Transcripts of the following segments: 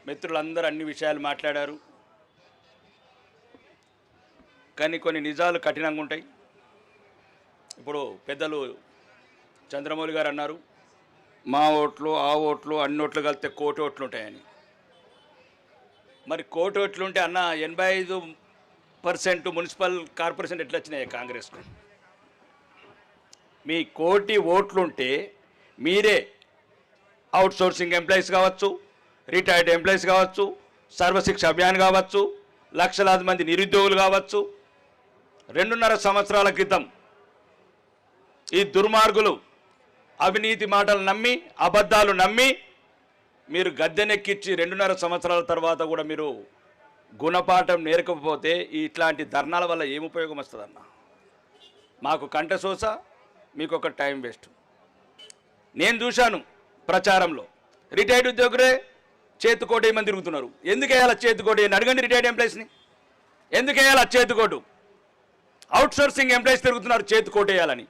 మిత్రులందరూ అన్ని విషయాలు మాట్లాడారు. కానీ కొన్ని నిజాలు కఠినంగా ఉంటాయి. ఇప్పుడు పెద్దలు చంద్రమౌళి గారు అన్నారు, మా ఓట్లు ఆ ఓట్లు అన్ని ఓట్లు కలిపితే కోటి ఓట్లు ఉంటాయని. మరి కోటి ఓట్లు ఉంటే అన్న 85% మున్సిపల్ కార్పొరేషన్ ఎట్లా వచ్చినాయి కాంగ్రెస్కు? మీ కోటి ఓట్లుంటే మీరే అవుట్ సోర్సింగ్ ఎంప్లాయీస్ కావచ్చు, రిటైర్డ్ ఎంప్లాయీస్ కావచ్చు, సర్వశిక్ష అభియాన్ కావచ్చు, లక్షలాది మంది నిరుద్యోగులు కావచ్చు. 2.5 సంవత్సరాల క్రితం ఈ దుర్మార్గులు అవినీతి మాటలు నమ్మి, అబద్ధాలు నమ్మి మీరు గద్దెనెక్కించి 2.5 సంవత్సరాల తర్వాత కూడా మీరు గుణపాఠం నేర్కపోతే ఇట్లాంటి ధర్నాల వల్ల ఏం ఉపయోగం వస్తుందన్న? మాకు కంఠశోష, మీకు ఒక టైం వేస్ట్. నేను చూశాను ప్రచారంలో రిటైర్డ్ ఉద్యోగులే చేతికోటు ఏమని తిరుగుతున్నారు. ఎందుకు వేయాలి చేతికోటు అని అడగండి. రిటైర్డ్ ఎంప్లాయీస్ని ఎందుకు వేయాలి చేతికోటు? అవుట్ సోర్సింగ్ ఎంప్లాయీస్ తిరుగుతున్నారు చేతికోటు వేయాలని,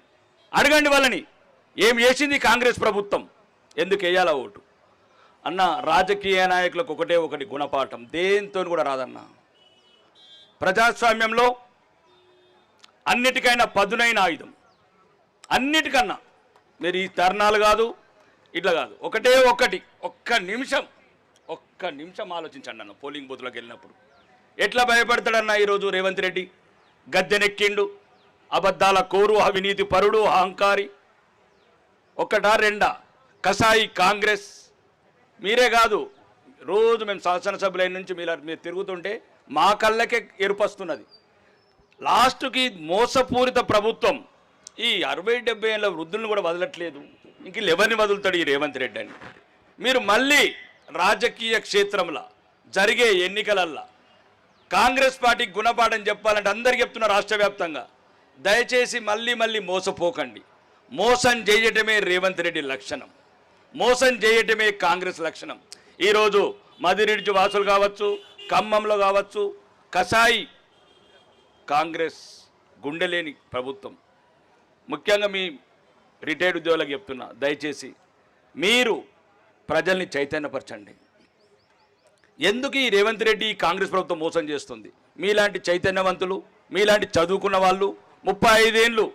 అడగండి వాళ్ళని. ఏం చేసింది కాంగ్రెస్ ప్రభుత్వం? ఎందుకు వేయాలా ఓటు? అన్న, రాజకీయ నాయకులకు ఒకటి గుణపాఠం, దేంతో కూడా రాదన్న. ప్రజాస్వామ్యంలో అన్నిటికైనా పదునైన ఆయుధం, అన్నిటికన్నా మీరు ఈ తరుణాలు కాదు, ఇట్లా కాదు, ఒక్క నిమిషం ఆలోచించండి అన్న. పోలింగ్ బూత్లోకి వెళ్ళినప్పుడు ఎట్లా భయపడతాడన్న ఈరోజు రేవంత్ రెడ్డి? గద్దెనెక్కిండు, అబద్ధాల కోరు, అవినీతి పరుడు, అహంకారి. ఒకటా రెండా? కసాయి కాంగ్రెస్. మీరే కాదు, రోజు మేము శాసనసభ్యులైన నుంచి మీరు తిరుగుతుంటే మా కళ్ళకే ఎరుపస్తున్నది. లాస్ట్కి మోసపూరిత ప్రభుత్వం ఈ 60-70 ఏళ్ళ వృద్ధులను కూడా వదలట్లేదు. ఇంక ఎవరిని వదులుతాడు ఈ రేవంత్ రెడ్డి అని? మీరు మళ్ళీ రాజకీయ క్షేత్రంలో జరిగే ఎన్నికలల్లో కాంగ్రెస్ పార్టీకి గుణపాఠం చెప్పాలంటే అందరికీ చెప్తున్న రాష్ట్ర వ్యాప్తంగా, దయచేసి మళ్ళీ మోసపోకండి. మోసం చేయటమే రేవంత్ రెడ్డి లక్షణం, మోసం చేయటమే కాంగ్రెస్ లక్షణం. ఈరోజు మదిరెడ్డి వాసులు కావచ్చు, ఖమ్మంలో కావచ్చు, కసాయి కాంగ్రెస్ గుండెలేని ప్రభుత్వం. ముఖ్యంగా మీ రిటైర్డ్ ఉద్యోగులకు చెప్తున్నా, దయచేసి మీరు ప్రజల్ని చైతన్యపరచండి. ఎందుకు ఈ రేవంత్ రెడ్డి కాంగ్రెస్ ప్రభుత్వం మోసం చేస్తుంది? మీలాంటి చైతన్యవంతులు, మీలాంటి చదువుకున్న వాళ్ళు 35 ఏళ్ళు